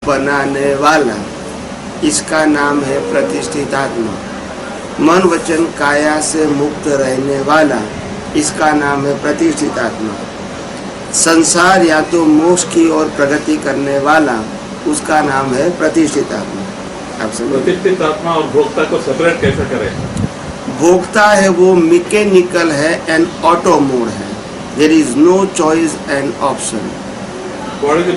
बनाने वाला, इसका नाम है प्रतिष्ठित आत्मा। मन वचन काया से मुक्त रहने वाला, इसका नाम है प्रतिष्ठित आत्मा। संसार या तो मोक्ष की ओर प्रगति करने वाला, उसका नाम है प्रतिष्ठित आत्मा। आप समझ? प्रतिष्ठित आत्मा और भोक्ता को सेपरेट कैसे करें? भोक्ता है वो मैकेनिकल है एंड ऑटो मोड है। There is no choice and option. What is the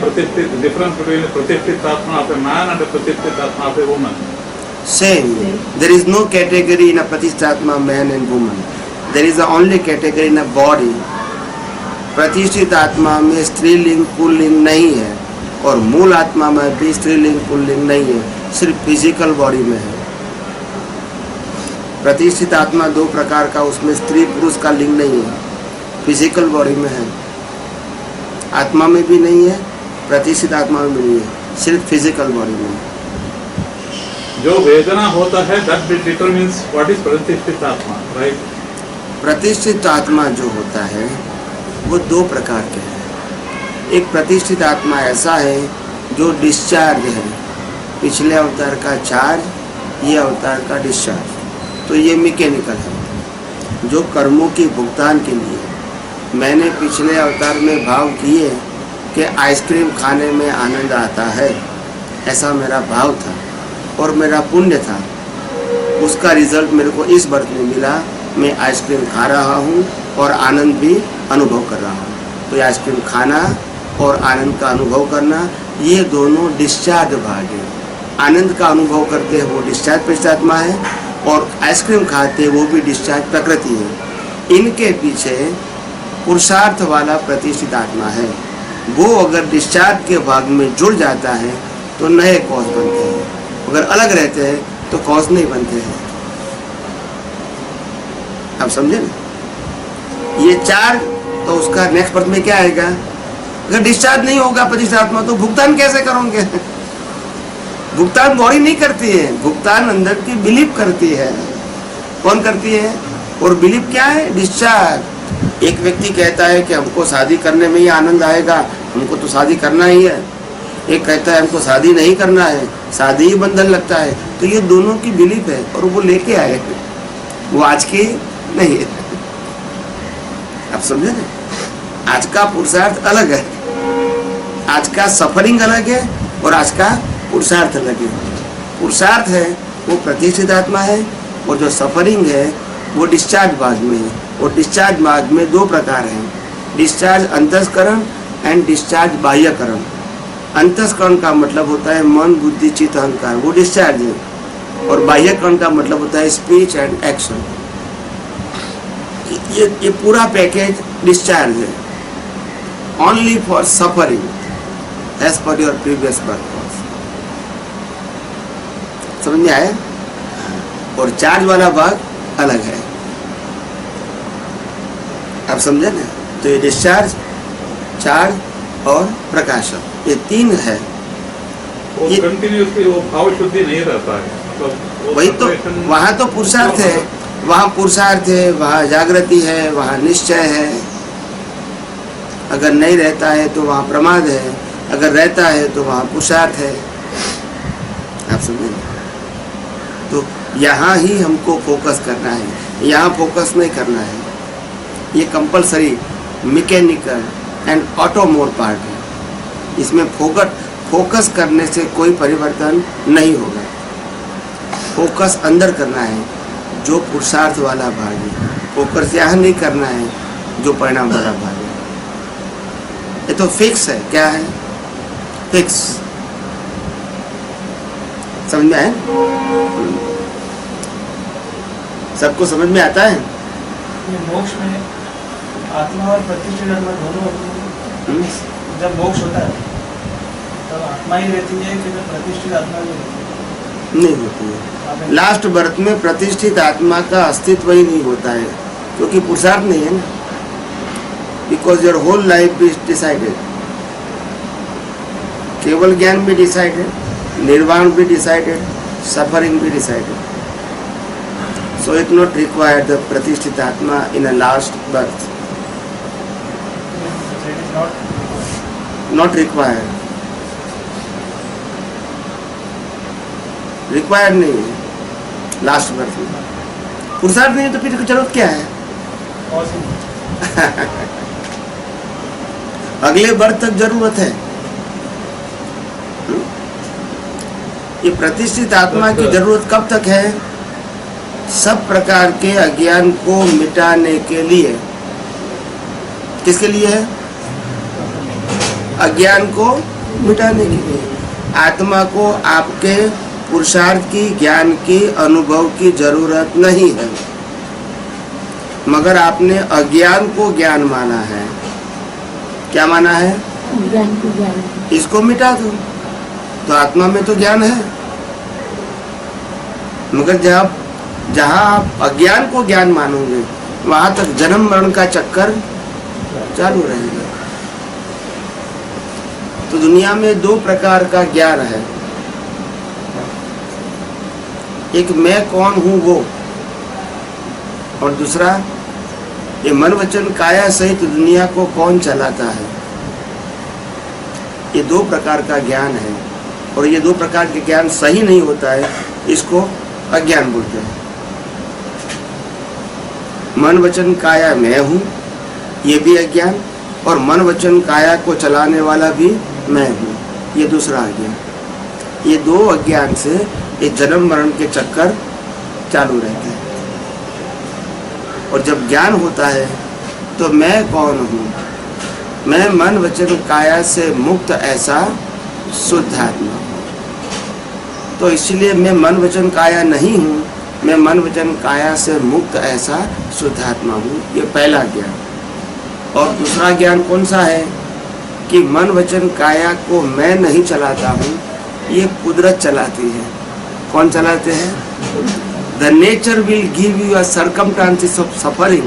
difference between a प्रतिष्ठित आत्मा of a man and a प्रतिष्ठित आत्मा of a woman? Same. There is no category in a Pratishthatma man and woman. There is a only category in a body. प्रतिष्ठित आत्मा में स्त्रीलिंग pulling नहीं है और मूल आत्मा में भी स्त्रीलिंग पुल्लिंग नहीं है, सिर्फ फिजिकल बॉडी में है। प्रतिष्ठित आत्मा दो प्रकार का, उसमें स्त्री पुरुष का लिंग नहीं है, फिजिकल बॉडी में है। आत्मा में भी नहीं है, प्रतिष्ठित आत्मा में भी नहीं है, सिर्फ फिजिकल बॉडी में है। जो वेदना होता है that determines what is प्रतिष्ठित आत्मा, right? प्रतिष्ठित आत्मा जो होता है वो दो प्रकार के हैं। एक प्रतिष्ठित आत्मा ऐसा है जो डिस्चार्ज है, पिछले अवतार का चार्ज, ये अवतार का डिस्चार्ज। तो ये मैकेनिकल है, जो कर्मों के भुगतान के लिए मैंने पिछले अवतार में भाव किए कि आइसक्रीम खाने में आनंद आता है, ऐसा मेरा भाव था और मेरा पुण्य था। उसका रिजल्ट मेरे को इस बर्थ में मिला। मैं आइसक्रीम खा रहा हूँ और आनंद भी अनुभव कर रहा हूँ। तो ये आइसक्रीम खाना और आनंद का अनुभव करना, ये दोनों डिस्चार्ज भाग है। आनंद का अनुभव करते हैं वो डिस्चार्ज प्रतिष्ठात्मा है, और आइसक्रीम खाते वो भी डिस्चार्ज प्रकृति है। इनके पीछे पुरुषार्थ वाला प्रतिष्ठित आत्मा है। वो अगर डिस्चार्ज के भाग में जुड़ जाता है तो नए कॉज बनते हैं, अगर अलग रहते हैं तो कॉज नहीं बनते हैं। आप समझे ना? ये चार, तो उसका नेक्स्ट बर्थ में क्या आएगा? अगर डिस्चार्ज नहीं होगा प्रतिष्ठित आत्मा तो भुगतान कैसे करोगे? भुगतान बॉडी नहीं करती है, भुगतान अंदर की बिलीफ करती है। कौन करती है? और बिलीफ क्या है? डिस्चार्ज। एक व्यक्ति कहता है कि हमको शादी करने में ही आनंद आएगा, हमको तो शादी करना ही है। एक कहता है हमको शादी नहीं करना है, शादी ही बंधन लगता है। तो ये दोनों की बिलीफ है और वो लेके आए, वो आज की नहीं है। आप समझे ना? आज का पुरुषार्थ अलग है, आज का सफरिंग अलग है और आज का पुरुषार्थ अलग है। पुरुषार्थ है वो प्रतिष्ठित आत्मा है, और जो सफरिंग है वो डिस्चार्ज भाग में है। और डिस्चार्ज भाग में दो प्रकार हैं, डिस्चार्ज अंतस्करण एंड डिस्चार्ज बाह्यकरण। अंतस्करण का मतलब होता है मन बुद्धि चित्त अहंकार, वो डिस्चार्ज है। और बाह्यकरण का मतलब होता है स्पीच एंड एक्शन। ये पूरा पैकेज डिस्चार्ज है, only for suffering as per your previous birth. समझ में आया? और चार्ज वाला भाग अलग है। आप समझे ना? तो ये डिस्चार्ज, चार्ज और प्रकाशन, ये तीन है। वो कंटिन्यूअसली वो भाव शुद्धि नहीं रहता है, मतलब वही तो, वहाँ तो पुरुषार्थ है, वहाँ पुरुषार्थ है, वहाँ जागृति है, वहाँ निश्चय है। अगर नहीं रहता है तो वहाँ प्रमाद है, अगर रहता है तो वहाँ पुरुषार्थ है। आप समझे? तो यहाँ ही हमको फोकस करना है, यहाँ फोकस नहीं करना है। ये compulsory mechanical and auto mode part है। इसमें फोकस करने से कोई परिवर्तन नहीं होगा। फोकस अंदर करना है, जो पुरुषार्थ वाला भाग है। फोकस यहाँ नहीं करना है, जो परिणाम वाला भाग है। ये तो फिक्स है। क्या है? फिक्स। समझ में आए? सबको समझ में आता है? मोक्ष में आत्मा और प्रतिष्ठित आत्मा दोनों, जब मोक्ष होता है तब आत्मा ही रहती है कि जब प्रतिष्ठित आत्मा भी रहती है? नहीं होती है। लास्ट बर्थ में प्रतिष्ठित आत्मा का अस्तित्व ही नहीं होता है, क्योंकि पुरुषार्थ नहीं है ना। Because your whole life is decided. केवल ज्ञान भी डिसाइडेड, निर्वाण भी डिसाइडेड, सफरिंग भी decided. So it not require the Pratisthita Atma in a last birth. So it is not Not required. Required नहीं है लास्ट बर्थ में। पुरुषार्थ नहीं है तो फिर जरूरत क्या है? अगले बर्थ तक जरूरत है। ये प्रतिष्ठित आत्मा की जरूरत कब तक है? सब प्रकार के अज्ञान को मिटाने के लिए। किसके लिए है? अज्ञान को मिटाने के लिए। आत्मा को आपके पुरुषार्थ की, ज्ञान की, अनुभव की जरूरत नहीं है, मगर आपने अज्ञान को ज्ञान माना है। क्या माना है? ज्ञान को ज्ञान। इसको मिटा दो तो आत्मा में तो ज्ञान है। मगर जहाँ आप अज्ञान को ज्ञान मानोगे वहां तक जन्म मरण का चक्कर चालू रहेगा। तो दुनिया में दो प्रकार का ज्ञान है। एक मैं कौन हूं वो, और दूसरा ये मन वचन काया सहित दुनिया को कौन चलाता है। ये दो प्रकार का ज्ञान है, और ये दो प्रकार के ज्ञान सही नहीं होता है, इसको अज्ञान बोलते हैं। मन वचन काया मैं हूँ, ये भी अज्ञान, और मन वचन काया को चलाने वाला भी मैं हूँ, ये दूसरा अज्ञान। ये दो अज्ञान से ये जन्म मरण के चक्कर चालू रहते हैं। और जब ज्ञान होता है तो मैं कौन हूँ? मैं मन वचन काया से मुक्त ऐसा शुद्ध आत्मा हूँ। तो इसलिए मैं मन वचन काया नहीं हूँ, मैं मन वचन काया से मुक्त ऐसा शुद्ध आत्मा हूँ। ये पहला ज्ञान। और दूसरा ज्ञान कौन सा है? कि मन वचन काया को मैं नहीं चलाता हूँ, ये कुदरत चलाती है। कौन चलाते हैं? The nature will give you a circumstances of suffering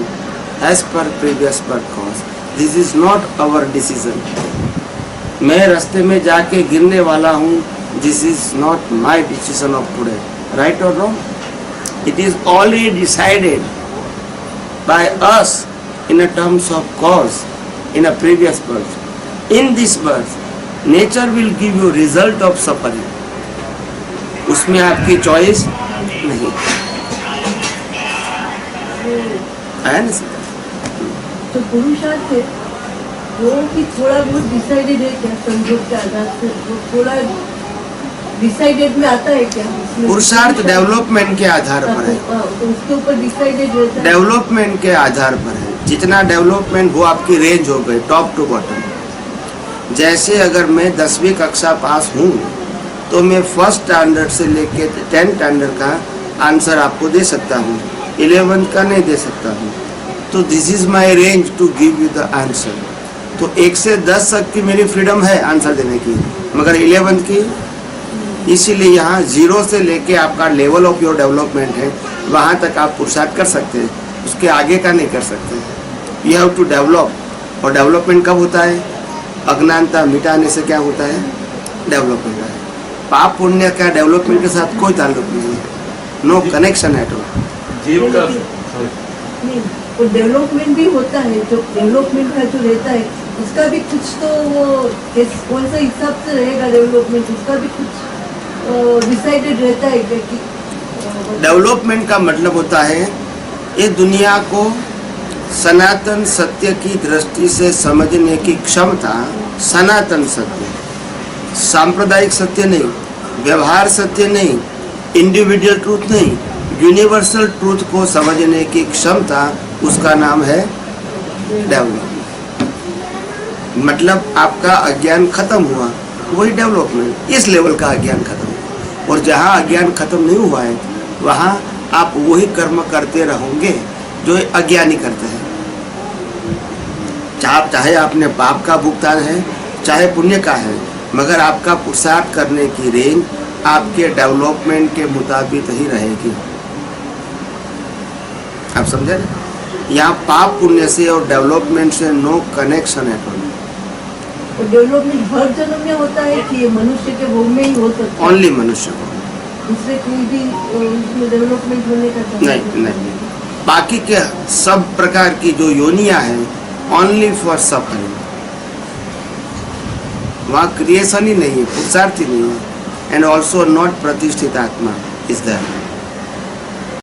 as per previous birth cause. This is not our decision. मैं रास्ते में जाके गिरने वाला हूँ, this is not my decision of today. Right और wrong? It is already decided by us in a terms of cause in a previous birth. In this birth, nature will give you result of suffering. उसमें आपकी choice नहीं है ना? तो पुरुषार्थ है वो कि थोड़ा बहुत डिसाइडेड है क्या? संजोग के आधार से वो थोड़ा डिसाइडेड में आता है क्या? पुरुषार्थ डेवलपमेंट के आधार पर है। तो उसके ऊपर डिसाइडेड रहता है। डेवलपमेंट के आधार पर है। जितना डेवलपमेंट वो आपकी रेंज हो गई टॉप टू बॉटम। जैसे अगर मैं 10वीं कक्षा पास हूँ तो मैं फर्स्ट स्टैंडर्ड से लेके 10th स्टैंडर्ड का आंसर आपको दे सकता हूँ, 11th का नहीं दे सकता हूँ। तो this is my range to give you the answer. तो 1 से 10 तक की मेरी फ्रीडम है आंसर देने की, मगर 11th की। इसीलिए यहाँ 0 से लेके आपका लेवल ऑफ योर डेवलपमेंट है, वहाँ तक आप पुरुषार्थ कर सकते हैं, उसके आगे का नहीं कर सकते। You have to develop. और डेवलपमेंट कब होता है? अज्ञानता मिटाने से क्या होता है? डेवलपमेंट है। पाप पुण्य का डेवलपमेंट के साथ कोई ताल्लुक नहीं है, नो कनेक्शन एट ऑल। जीव का नहीं, वो डेवलपमेंट भी होता है। जो डेवलपमेंट का जो रहता है उसका भी कुछ तो वो कौन सा हिसाब से रहेगा डेवलपमेंट, उसका भी कुछ डिसाइडेड रहता है क्या? कि डेवलपमेंट का मतलब होता है ये दुनिया को सनातन सत्य की दृष्टि से समझने की क्षमता। सनातन सत्य, सांप्रदायिक सत्य नहीं, व्यवहार सत्य नहीं, इंडिविजुअल ट्रूथ नहीं, यूनिवर्सल ट्रूथ को समझने की क्षमता, उसका नाम है डेवलपमेंट। मतलब आपका अज्ञान खत्म हुआ, वही डेवलपमेंट। इस लेवल का अज्ञान खत्म हुआ। और जहाँ अज्ञान खत्म नहीं हुआ है वहाँ आप वही कर्म करते रहोगे जो अज्ञानी करते हैं। चाहे आपने पाप का भुगतान है चाहे पुण्य का है, मगर आपका पुरुषार्थ करने की रेंज आपके डेवलपमेंट के मुताबिक ही रहेगी। आप समझे ना? यहाँ पाप पुण्य से और डेवलपमेंट से नो कनेक्शन है। डेवलपमेंट हर जन्म में होता है कि ये मनुष्य के भोग में ही हो सकता है? ओनली मनुष्य को, दूसरे कोई भी उसमें डेवलपमेंट होने का नहीं। बाकी के सब प्रकार की जो योनियां हैं ओनली फॉर सफरिंग। वहाँ क्रिएशन ही नहीं है, पुरुषार्थ ही नहीं है। and also not Pratishthitatma is there.